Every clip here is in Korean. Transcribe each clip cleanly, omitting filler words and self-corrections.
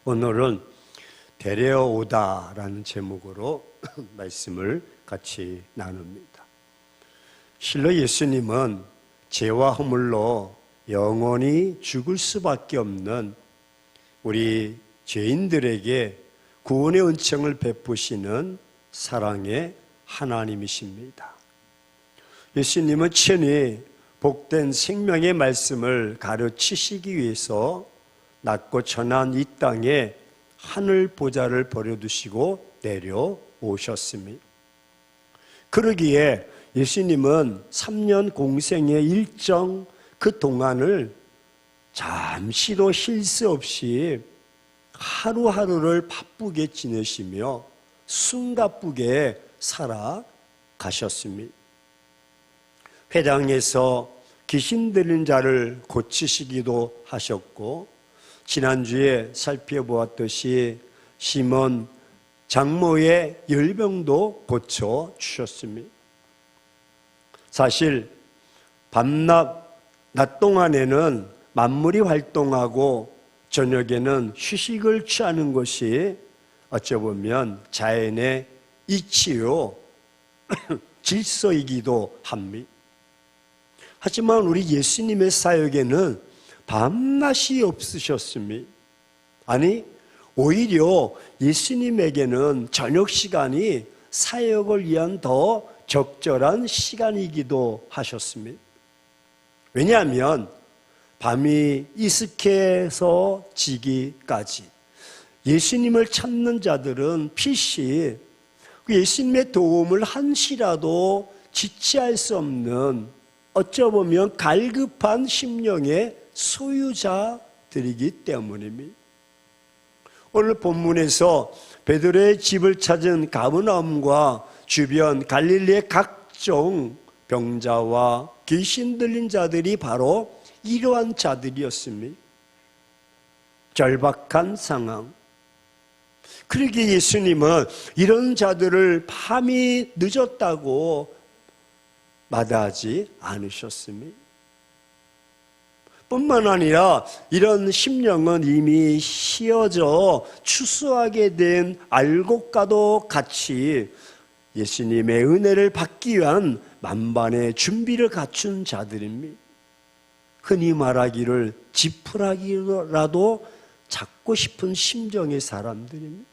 오늘은 데려오다라는 제목으로 말씀을 같이 나눕니다. 실로 예수님은 죄와 허물로 영원히 죽을 수밖에 없는 우리 죄인들에게 구원의 은총을 베푸시는 사랑의 하나님이십니다. 예수님은 친히 복된 생명의 말씀을 가르치시기 위해서 낮고 천한 이 땅에 하늘 보좌를 버려두시고 내려오셨습니다. 그러기에 예수님은 3년 공생의 일정 그 동안을 잠시도 쉴 새 없이 하루하루를 바쁘게 지내시며 숨가쁘게 살아가셨습니다. 회당에서 귀신 들린 자를 고치시기도 하셨고, 지난주에 살펴보았듯이 시몬 장모의 열병도 고쳐주셨습니다. 사실 밤낮 동안에는 만물이 활동하고 저녁에는 휴식을 취하는 것이 어쩌보면 자연의 이치요 질서이기도 합니다. 하지만 우리 예수님의 사역에는 밤낮이 없으셨습니다. 아니, 오히려 예수님에게는 저녁 시간이 사역을 위한 더 적절한 시간이기도 하셨습니다. 왜냐하면 밤이 이슥해서 지기까지 예수님을 찾는 자들은 필시 예수님의 도움을 한시라도 지체할 수 없는 어쩌보면 갈급한 심령의 소유자들이기 때문입니다. 오늘 본문에서 베드로의 집을 찾은 가버나움과 주변 갈릴리의 각종 병자와 귀신 들린 자들이 바로 이러한 자들이었습니다. 절박한 상황. 그러기에 예수님은 이런 자들을 밤이 늦었다고 마다하지 않으셨습니다. 뿐만 아니라 이런 심령은 이미 휘어져 추수하게 된 알곡과도 같이 예수님의 은혜를 받기 위한 만반의 준비를 갖춘 자들입니다. 흔히 말하기를 지푸라기라도 잡고 싶은 심정의 사람들입니다.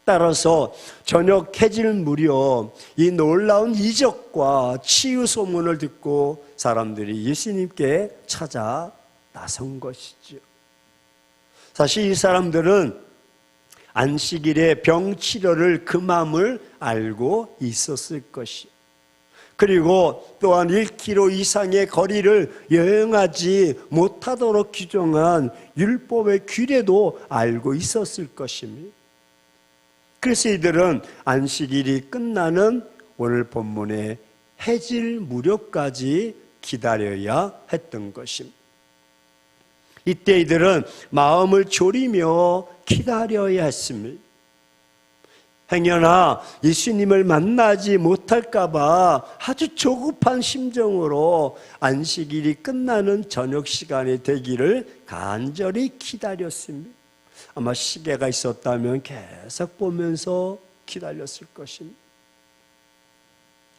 따라서 저녁 해질 무렵 이 놀라운 이적과 치유 소문을 듣고 사람들이 예수님께 찾아 나선 것이죠. 사실 이 사람들은 안식일에 병 치료를 금함을 알고 있었을 것이요. 그리고 또한 1km 이상의 거리를 여행하지 못하도록 규정한 율법의 규례도 알고 있었을 것입니다. 그래서 이들은 안식일이 끝나는 오늘 본문의 해질 무렵까지 기다려야 했던 것입니다. 이때 이들은 마음을 졸이며 기다려야 했습니다. 행여나 예수님을 만나지 못할까 봐 아주 조급한 심정으로 안식일이 끝나는 저녁 시간이 되기를 간절히 기다렸습니다. 아마 시계가 있었다면 계속 보면서 기다렸을 것입니다.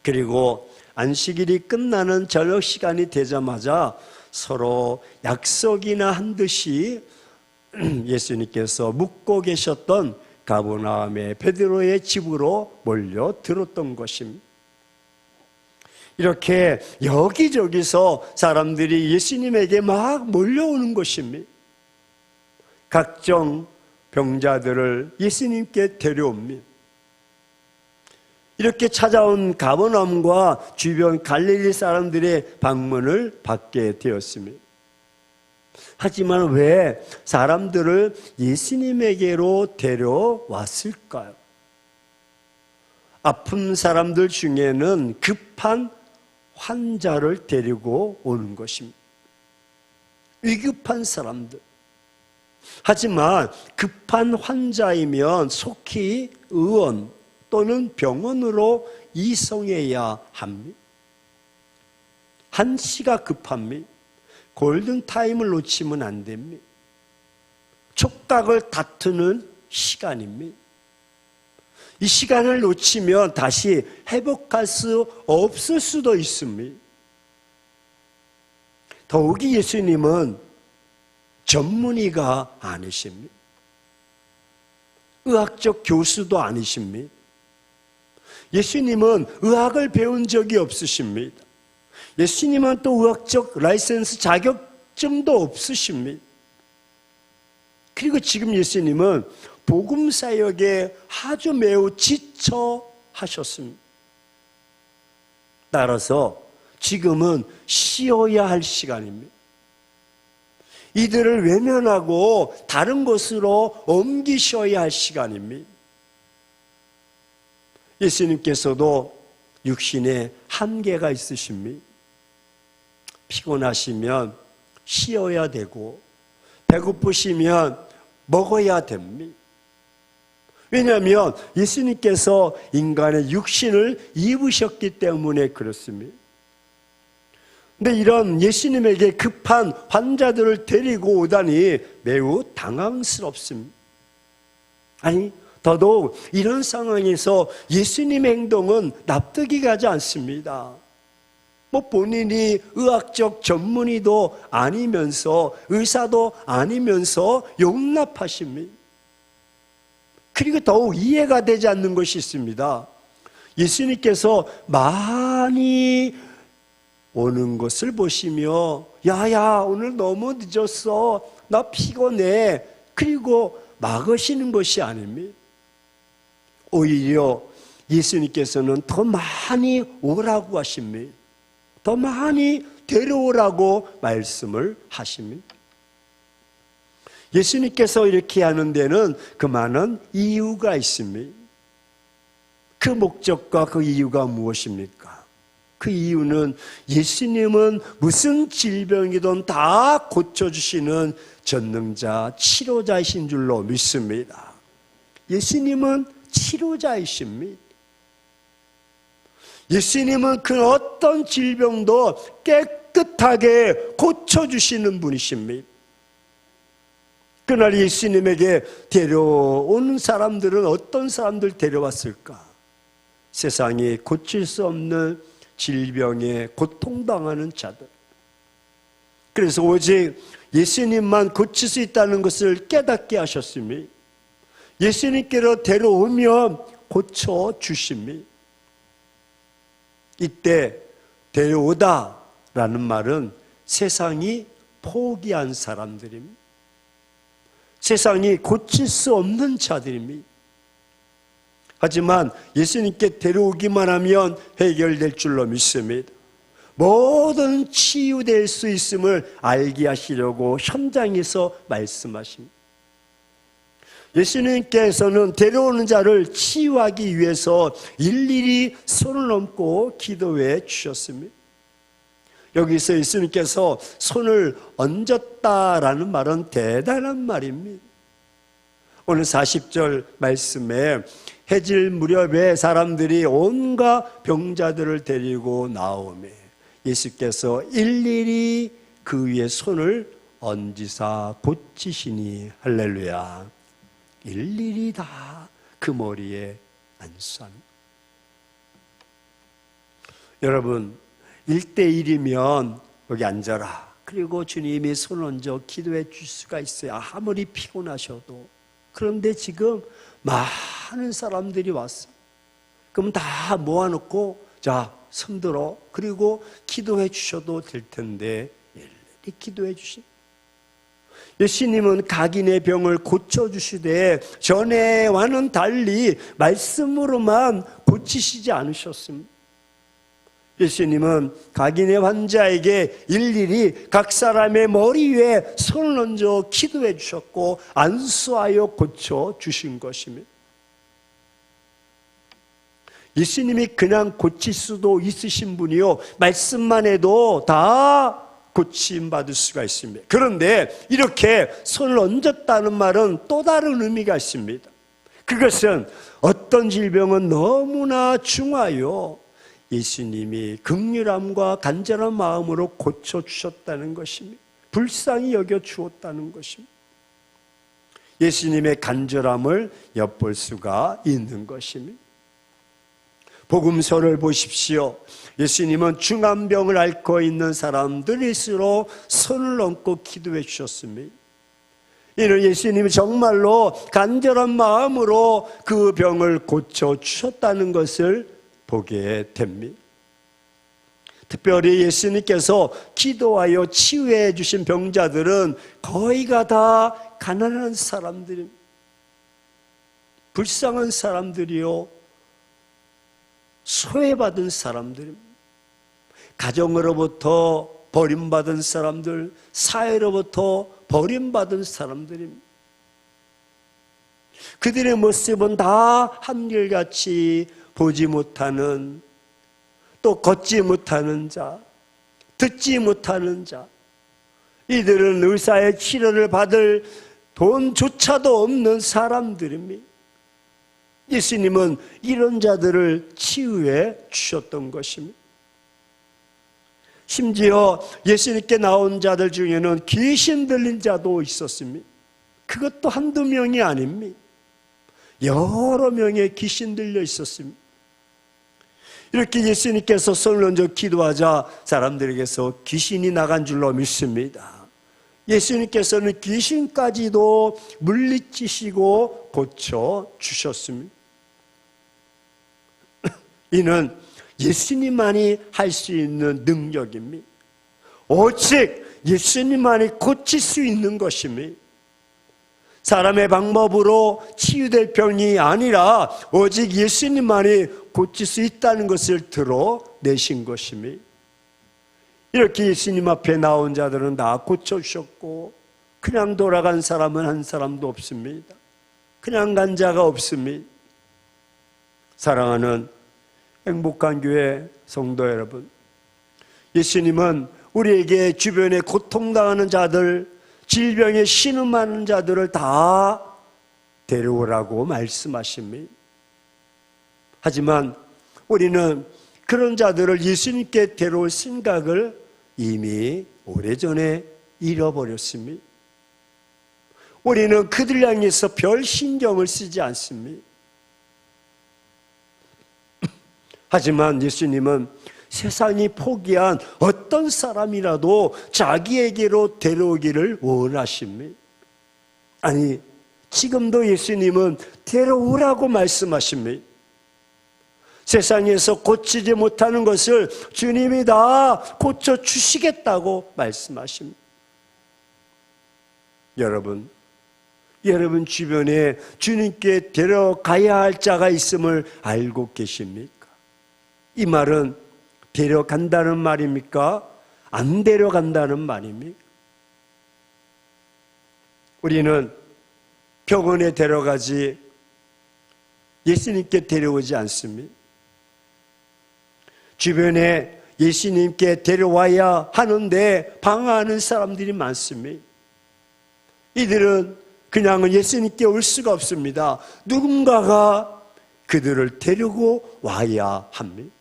그리고 안식일이 끝나는 저녁 시간이 되자마자 서로 약속이나 한 듯이 예수님께서 묵고 계셨던 가버나움의 베드로의 집으로 몰려들었던 것입니다. 이렇게 여기저기서 사람들이 예수님에게 막 몰려오는 것입니다. 각종 병자들을 예수님께 데려옵니다. 이렇게 찾아온 가버나움과 주변 갈릴리 사람들의 방문을 받게 되었습니다. 하지만 왜 사람들을 예수님에게로 데려왔을까요? 아픈 사람들 중에는 급한 환자를 데리고 오는 것입니다. 위급한 사람들. 하지만 급한 환자이면 속히 의원 또는 병원으로 이송해야 합니다. 한시가 급합니다. 골든타임을 놓치면 안 됩니다. 촉각을 다투는 시간입니다. 이 시간을 놓치면 다시 회복할 수 없을 수도 있습니다. 더욱이 예수님은 전문의가 아니십니다. 의학적 교수도 아니십니다. 예수님은 의학을 배운 적이 없으십니다. 예수님은 또 의학적 라이센스 자격증도 없으십니다. 그리고 지금 예수님은 복음 사역에 아주 매우 지쳐 하셨습니다. 따라서 지금은 쉬어야 할 시간입니다. 이들을 외면하고 다른 곳으로 옮기셔야 할 시간입니다. 예수님께서도 육신에 한계가 있으십니다. 피곤하시면 쉬어야 되고 배고프시면 먹어야 됩니다. 왜냐하면 예수님께서 인간의 육신을 입으셨기 때문에 그렇습니다. 근데 이런 예수님에게 급한 환자들을 데리고 오다니 매우 당황스럽습니다. 아니, 더더욱 이런 상황에서 예수님의 행동은 납득이 가지 않습니다. 본인이 의학적 전문의도 아니면서 의사도 아니면서 용납하십니다. 그리고 더욱 이해가 되지 않는 것이 있습니다. 예수님께서 많이 오는 것을 보시며 야야 오늘 너무 늦었어 나 피곤해 그리고 막으시는 것이 아닙니다. 오히려 예수님께서는 더 많이 오라고 하십니다. 더 많이 데려오라고 말씀을 하십니다. 예수님께서 이렇게 하는 데는 그 많은 이유가 있습니다. 그 목적과 그 이유가 무엇입니까? 그 이유는 예수님은 무슨 질병이든 다 고쳐주시는 전능자, 치료자이신 줄로 믿습니다. 예수님은 치료자이십니다. 예수님은 그 어떤 질병도 깨끗하게 고쳐주시는 분이십니다. 그날 예수님에게 데려오는 사람들은 어떤 사람들 데려왔을까? 세상이 고칠 수 없는 질병에 고통당하는 자들. 그래서 오직 예수님만 고칠 수 있다는 것을 깨닫게 하셨습니다. 예수님께로 데려오면 고쳐주십니다. 이때 데려오다라는 말은 세상이 포기한 사람들입니다. 세상이 고칠 수 없는 자들입니다. 하지만 예수님께 데려오기만 하면 해결될 줄로 믿습니다. 모든 치유될 수 있음을 알게 하시려고 현장에서 말씀하십니다. 예수님께서는 데려오는 자를 치유하기 위해서 일일이 손을 얹고 기도해 주셨습니다. 여기서 예수님께서 손을 얹었다라는 말은 대단한 말입니다. 오늘 40절 말씀에 해질 무렵에 사람들이 온갖 병자들을 데리고 나오매 예수께서 일일이 그 위에 손을 얹으사 고치시니 할렐루야. 일일이 다 그 머리에 안수합니다. 여러분 1대1이면 여기 앉아라. 그리고 주님이 손 얹어 기도해 줄 수가 있어요. 아무리 피곤하셔도. 그런데 지금 많은 사람들이 왔어요. 그럼 다 모아놓고 자 손들어 그리고 기도해 주셔도 될 텐데 일일이 기도해 주시. 예수님은 각인의 병을 고쳐주시되 전에와는 달리 말씀으로만 고치시지 않으셨습니다. 예수님은 각인의 환자에게 일일이 각 사람의 머리 위에 손을 얹어 기도해 주셨고 안수하여 고쳐주신 것입니다. 예수님이 그냥 고칠 수도 있으신 분이요 말씀만 해도 다 고침받을 수가 있습니다. 그런데 이렇게 손을 얹었다는 말은 또 다른 의미가 있습니다. 그것은 어떤 질병은 너무나 중하여 예수님이 긍휼함과 간절한 마음으로 고쳐주셨다는 것입니다. 불쌍히 여겨주었다는 것입니다. 예수님의 간절함을 엿볼 수가 있는 것입니다. 복음서를 보십시오. 예수님은 중한병을 앓고 있는 사람들일수록 손을 얹고 기도해 주셨습니다. 이는 예수님이 정말로 간절한 마음으로 그 병을 고쳐 주셨다는 것을 보게 됩니다. 특별히 예수님께서 기도하여 치유해 주신 병자들은 거의가 다 가난한 사람들입니다. 불쌍한 사람들이요, 소외받은 사람들입니다. 가정으로부터 버림받은 사람들, 사회로부터 버림받은 사람들입니다. 그들의 모습은 다 한결같이 보지 못하는, 또 걷지 못하는 자, 듣지 못하는 자, 이들은 의사의 치료를 받을 돈조차도 없는 사람들입니다. 예수님은 이런 자들을 치유해 주셨던 것입니다. 심지어 예수님께 나온 자들 중에는 귀신 들린 자도 있었습니다. 그것도 한두 명이 아닙니다. 여러 명의 귀신 들려 있었습니다. 이렇게 예수님께서 손을 얹어 기도하자 사람들에게서 귀신이 나간 줄로 믿습니다. 예수님께서는 귀신까지도 물리치시고 고쳐주셨습니다. 이는 예수님만이 할 수 있는 능력입니다. 오직 예수님만이 고칠 수 있는 것입니다. 사람의 방법으로 치유될 병이 아니라 오직 예수님만이 고칠 수 있다는 것을 드러내신 것입니다. 이렇게 예수님 앞에 나온 자들은 다 고쳐주셨고, 그냥 돌아간 사람은 한 사람도 없습니다. 그냥 간 자가 없습니다. 사랑하는 행복한 교회 성도 여러분, 예수님은 우리에게 주변에 고통당하는 자들, 질병에 신음하는 자들을 다 데려오라고 말씀하십니다. 하지만 우리는 그런 자들을 예수님께 데려올 생각을 이미 오래전에 잃어버렸습니다. 우리는 그들 향해서 별 신경을 쓰지 않습니다. 하지만 예수님은 세상이 포기한 어떤 사람이라도 자기에게로 데려오기를 원하십니다. 아니, 지금도 예수님은 데려오라고 말씀하십니다. 세상에서 고치지 못하는 것을 주님이 다 고쳐주시겠다고 말씀하십니다. 여러분 주변에 주님께 데려가야 할 자가 있음을 알고 계십니까? 이 말은 데려간다는 말입니까? 안 데려간다는 말입니까? 우리는 병원에 데려가지 예수님께 데려오지 않습니다. 주변에 예수님께 데려와야 하는데 방황하는 사람들이 많습니다. 이들은 그냥 예수님께 올 수가 없습니다. 누군가가 그들을 데리고 와야 합니다.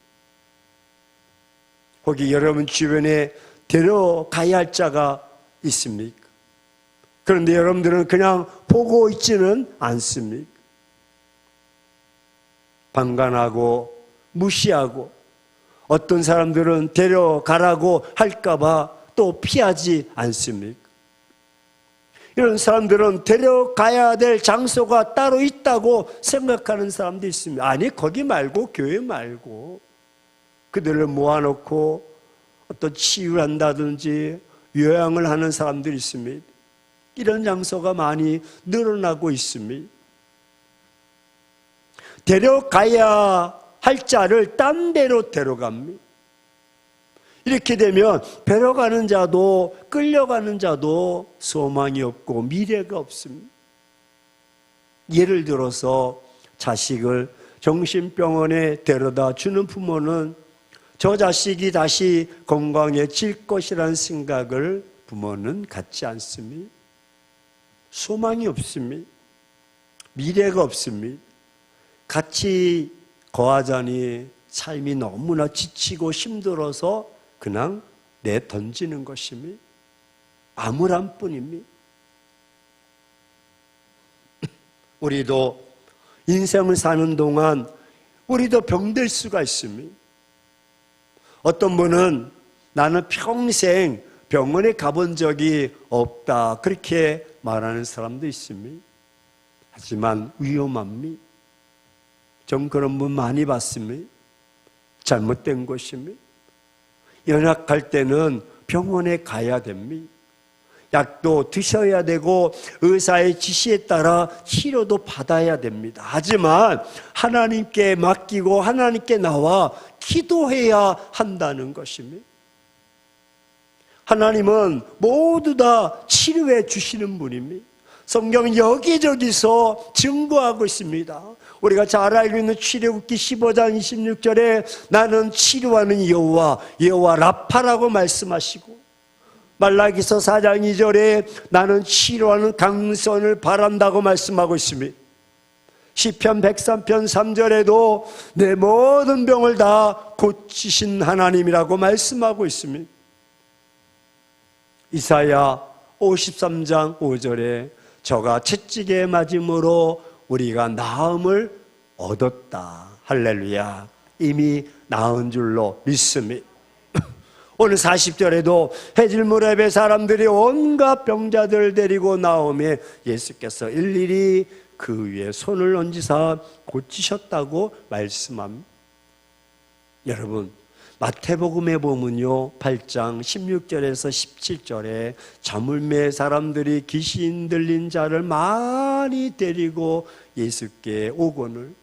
혹시 여러분 주변에 데려가야 할 자가 있습니까? 그런데 여러분들은 그냥 보고 있지는 않습니까? 방관하고 무시하고, 어떤 사람들은 데려가라고 할까봐 또 피하지 않습니까? 이런 사람들은 데려가야 될 장소가 따로 있다고 생각하는 사람도 있습니다. 아니, 거기 말고, 교회 말고 그들을 모아놓고 어떤 치유를 한다든지 요양을 하는 사람들이 있습니다. 이런 장소가 많이 늘어나고 있습니다. 데려가야 할 자를 딴 데로 데려갑니다. 이렇게 되면 데려가는 자도 끌려가는 자도 소망이 없고 미래가 없습니다. 예를 들어서 자식을 정신병원에 데려다 주는 부모는 저 자식이 다시 건강해질 것이라는 생각을 부모는 갖지 않습니다. 소망이 없습니다. 미래가 없습니다. 같이 거하자니 삶이 너무나 지치고 힘들어서 그냥 내던지는 것입니다. 암울함 뿐입니다. 우리도 인생을 사는 동안 우리도 병들 수가 있습니다. 어떤 분은 나는 평생 병원에 가본 적이 없다, 그렇게 말하는 사람도 있습니다. 하지만 위험합니다. 전 그런 분 많이 봤습니다. 잘못된 것입니다. 연약할 때는 병원에 가야 됩니다. 약도 드셔야 되고 의사의 지시에 따라 치료도 받아야 됩니다. 하지만 하나님께 맡기고 하나님께 나와 기도해야 한다는 것입니다. 하나님은 모두 다 치료해 주시는 분입니다. 성경은 여기저기서 증거하고 있습니다. 우리가 잘 알고 있는 출애굽기 15장 26절에 나는 치료하는 여호와 라파라고 말씀하시고, 말라기서 4장 2절에 나는 치료하는 강선을 바란다고 말씀하고 있습니다. 시편 103편 3절에도 내 모든 병을 다 고치신 하나님이라고 말씀하고 있습니다. 이사야 53장 5절에 저가 채찍에 맞음으로 우리가 나음을 얻었다. 할렐루야. 이미 나은 줄로 믿습니다. 오늘 40절에도 해질무렵에 사람들이 온갖 병자들을 데리고 나오며 예수께서 일일이 그 위에 손을 얹으사 고치셨다고 말씀합니다. 여러분, 마태복음에 보면요, 8장 16절에서 17절에 자물매 사람들이 귀신 들린 자를 많이 데리고 예수께 오거늘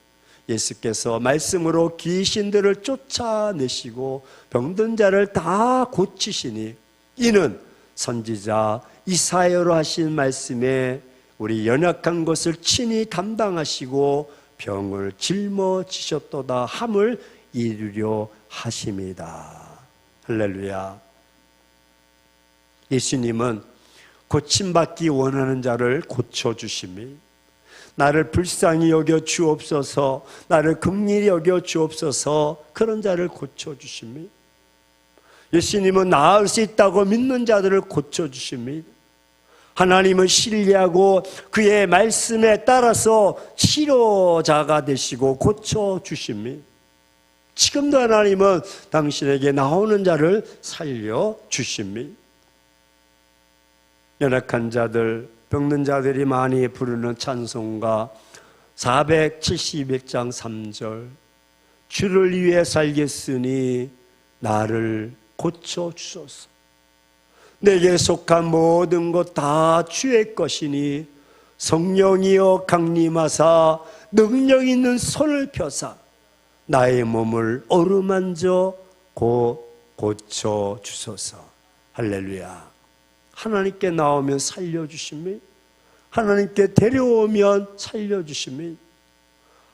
예수께서 말씀으로 귀신들을 쫓아내시고 병든 자를 다 고치시니 이는 선지자 이사야로 하신 말씀에 우리 연약한 것을 친히 담당하시고 병을 짊어지셨도다 함을 이루려 하십니다. 할렐루야. 예수님은 고침받기 원하는 자를 고쳐주심이, 나를 불쌍히 여겨 주옵소서, 나를 긍휼히 여겨 주옵소서, 그런 자를 고쳐주심이, 예수님은 나을 수 있다고 믿는 자들을 고쳐주십니다. 하나님을 신뢰하고 그의 말씀에 따라서 치료자가 되시고 고쳐주십니다. 지금도 하나님은 당신에게 나오는 자를 살려주십니다. 연약한 자들, 병든 자들이 많이 부르는 찬송가 472장 3절, 주를 위해 살겠으니 나를 고쳐주소서. 내게 속한 모든 것 다 주의 것이니 성령이여 강림하사 능력 있는 손을 펴사 나의 몸을 어루만져 고쳐주소서. 할렐루야. 하나님께 나오면 살려주십니다. 하나님께 데려오면 살려주십니다.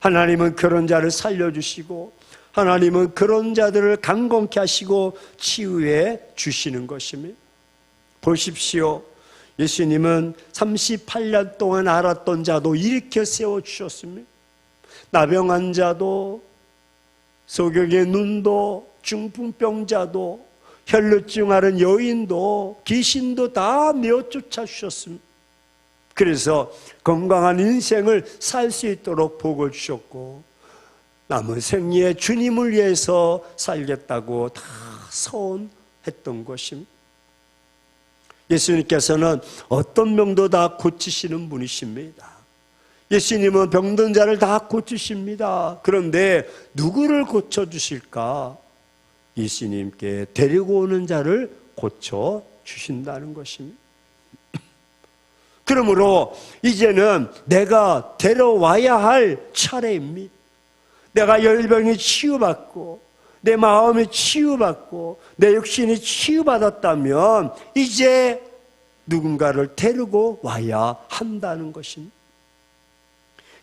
하나님은 그런 자를 살려주시고 하나님은 그런 자들을 강건케 하시고 치유해 주시는 것입니다. 보십시오. 예수님은 38년 동안 앓았던 자도 일으켜 세워주셨습니다. 나병한 자도, 소경의 눈도, 중풍병자도, 혈루증 앓은 여인도, 귀신도 다 내어 쫓아주셨습니다. 그래서 건강한 인생을 살 수 있도록 복을 주셨고 남은 생에 주님을 위해서 살겠다고 다 서원했던 것입니다. 예수님께서는 어떤 병도 다 고치시는 분이십니다. 예수님은 병든 자를 다 고치십니다. 그런데 누구를 고쳐주실까? 예수님께 데리고 오는 자를 고쳐주신다는 것입니다. 그러므로 이제는 내가 데려와야 할 차례입니다. 내가 열병이 치유받고 내 마음이 치유받고 내 육신이 치유받았다면 이제 누군가를 데리고 와야 한다는 것입니다.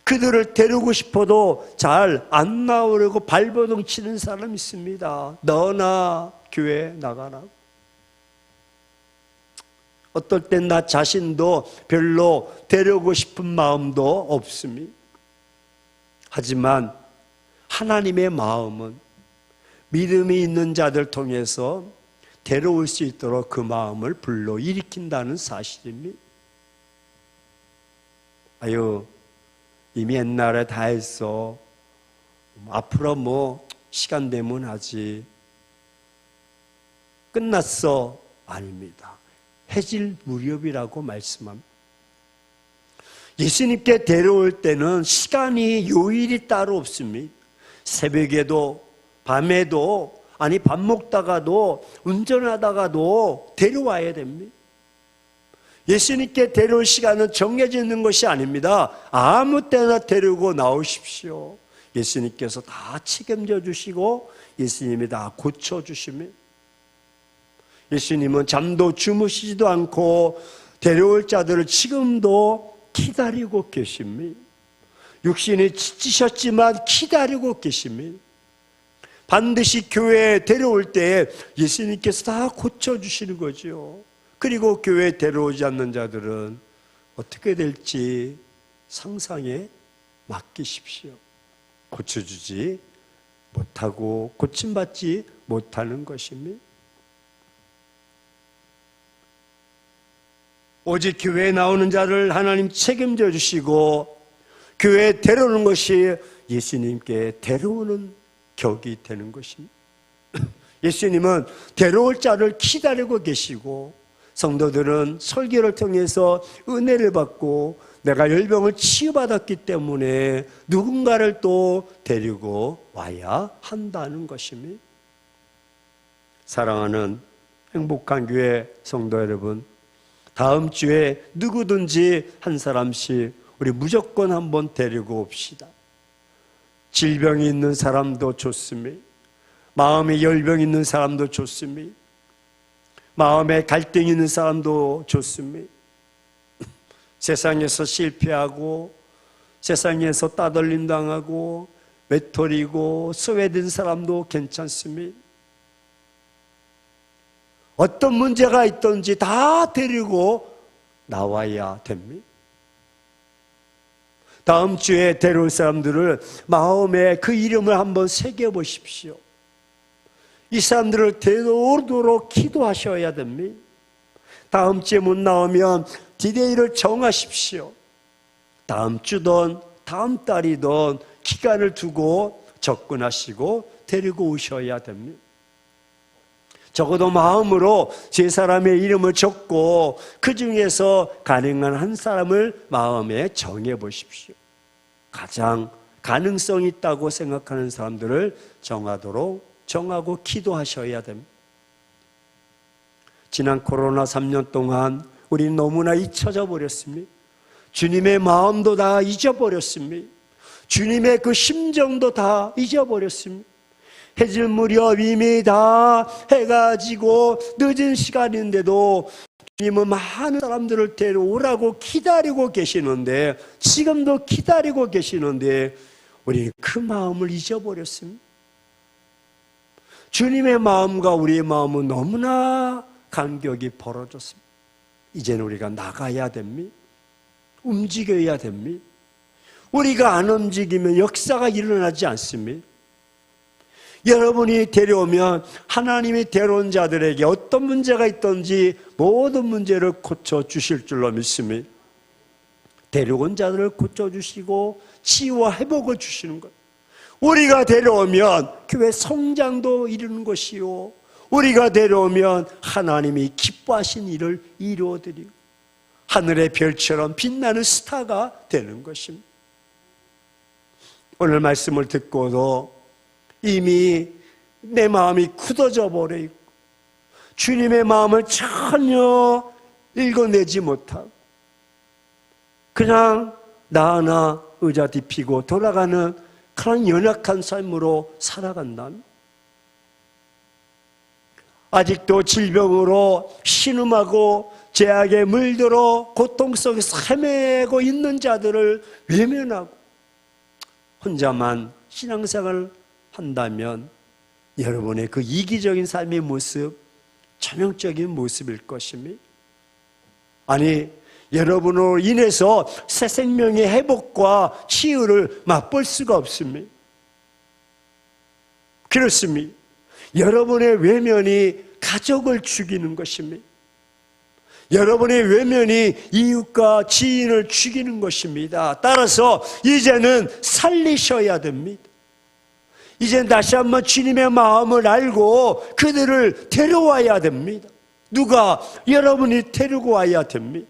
그들을 데리고 싶어도 잘 안 나오려고 발버둥 치는 사람이 있습니다. 너나 교회 나가라. 어떨 땐 나 자신도 별로 데려오고 싶은 마음도 없습니다. 하지만 하나님의 마음은 믿음이 있는 자들 통해서 데려올 수 있도록 그 마음을 불러일으킨다는 사실입니다. 아유, 이미 옛날에 다 했어. 앞으로 뭐 시간 되면 하지. 끝났어. 아닙니다. 해질 무렵이라고 말씀합니다. 예수님께 데려올 때는 시간이 요일이 따로 없습니다. 새벽에도 밤에도 아니 밥 먹다가도 운전하다가도 데려와야 됩니다. 예수님께 데려올 시간은 정해져 있는 것이 아닙니다. 아무 때나 데리고 나오십시오. 예수님께서 다 책임져 주시고 예수님이 다 고쳐주십니다. 예수님은 잠도 주무시지도 않고 데려올 자들을 지금도 기다리고 계십니다. 육신이 지치셨지만 기다리고 계십니다. 반드시 교회에 데려올 때 예수님께서 다 고쳐주시는 거죠. 그리고 교회에 데려오지 않는 자들은 어떻게 될지 상상에 맡기십시오. 고쳐주지 못하고 고침받지 못하는 것입니다. 오직 교회에 나오는 자를 하나님 책임져 주시고 교회에 데려오는 것이 예수님께 데려오는 격이 되는 것입니다. 예수님은 데려올 자를 기다리고 계시고 성도들은 설교를 통해서 은혜를 받고 내가 열병을 치유받았기 때문에 누군가를 또 데리고 와야 한다는 것입니다. 사랑하는 행복한 교회 성도 여러분, 다음 주에 누구든지 한 사람씩 우리 무조건 한번 데리고 옵시다. 질병이 있는 사람도 좋습니다. 마음에 열병이 있는 사람도 좋습니다. 마음에 갈등이 있는 사람도 좋습니다. 세상에서 실패하고 세상에서 따돌림 당하고 외톨이고 소외된 사람도 괜찮습니다. 어떤 문제가 있든지 다 데리고 나와야 됩니다. 다음 주에 데려올 사람들을 마음에 그 이름을 한번 새겨보십시오. 이 사람들을 데려오도록 기도하셔야 됩니다. 다음 주에 못 나오면 디데이를 정하십시오. 다음 주든 다음 달이든 기간을 두고 접근하시고 데리고 오셔야 됩니다. 적어도 마음으로 세 사람의 이름을 적고 그 중에서 가능한 한 사람을 마음에 정해 보십시오. 가장 가능성 있다고 생각하는 사람들을 정하고 기도하셔야 됩니다. 지난 코로나 3년 동안 우리는 너무나 잊혀져 버렸습니다. 주님의 마음도 다 잊어버렸습니다. 주님의 그 심정도 다 잊어버렸습니다. 해질 무렵 이미 다 해가 지고 늦은 시간인데도 주님은 많은 사람들을 데려오라고 기다리고 계시는데, 지금도 기다리고 계시는데 우리는 그 마음을 잊어버렸습니다. 주님의 마음과 우리의 마음은 너무나 간격이 벌어졌습니다. 이제는 우리가 나가야 됩니다. 움직여야 됩니다. 우리가 안 움직이면 역사가 일어나지 않습니다. 여러분이 데려오면 하나님이 데려온 자들에게 어떤 문제가 있든지 모든 문제를 고쳐주실 줄로 믿습니다. 데려온 자들을 고쳐주시고 치유와 회복을 주시는 것. 우리가 데려오면 교회 성장도 이루는 것이요, 우리가 데려오면 하나님이 기뻐하신 일을 이루어드리고 하늘의 별처럼 빛나는 스타가 되는 것입니다. 오늘 말씀을 듣고도 이미 내 마음이 굳어져 버려 있고 주님의 마음을 전혀 읽어내지 못하고 그냥 나 하나 의자 뒤피고 돌아가는 그런 연약한 삶으로 살아간다면, 아직도 질병으로 신음하고 죄악에 물들어 고통 속에서 헤매고 있는 자들을 외면하고 혼자만 신앙생활을 한다면 여러분의 그 이기적인 삶의 모습, 전형적인 모습일 것입니다. 아니, 여러분으로 인해서 새 생명의 회복과 치유를 맛볼 수가 없습니다. 그렇습니다. 여러분의 외면이 가족을 죽이는 것입니다. 여러분의 외면이 이웃과 지인을 죽이는 것입니다. 따라서 이제는 살리셔야 됩니다. 이제 다시 한번 주님의 마음을 알고 그들을 데려와야 됩니다. 누가? 여러분이 데리고 와야 됩니다.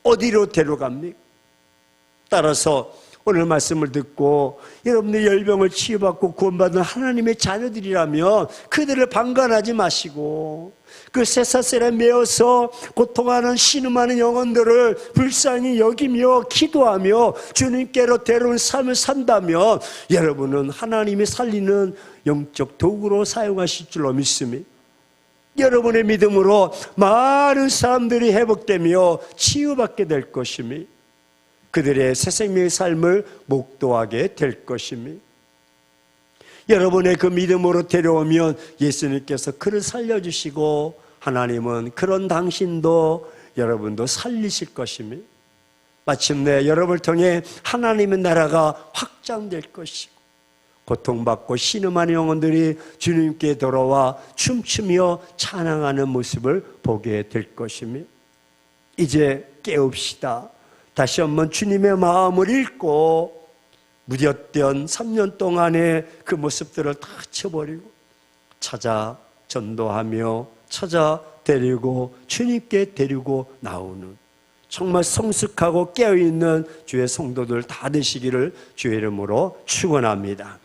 어디로 데려갑니까? 따라서 오늘 말씀을 듣고 여러분들 열병을 치유받고 구원받은 하나님의 자녀들이라면 그들을 방관하지 마시고 그 쇠사슬에 매어서 고통하는 신음하는 영혼들을 불쌍히 여기며 기도하며 주님께로 데려온 삶을 산다면 여러분은 하나님이 살리는 영적 도구로 사용하실 줄로 믿습니다. 여러분의 믿음으로 많은 사람들이 회복되며 치유받게 될 것이며 그들의 새 생명의 삶을 목도하게 될 것입니다. 여러분의 그 믿음으로 데려오면 예수님께서 그를 살려주시고 하나님은 그런 당신도 여러분도 살리실 것입니다. 마침내 여러분을 통해 하나님의 나라가 확장될 것이고 고통받고 신음하는 영혼들이 주님께 돌아와 춤추며 찬양하는 모습을 보게 될 것입니다. 이제 깨웁시다. 다시 한번 주님의 마음을 읽고 무뎠던 3년 동안의 그 모습들을 다 쳐버리고 찾아 전도하며 찾아 데리고 주님께 데리고 나오는 정말 성숙하고 깨어있는 주의 성도들 다 되시기를 주의 이름으로 축원합니다.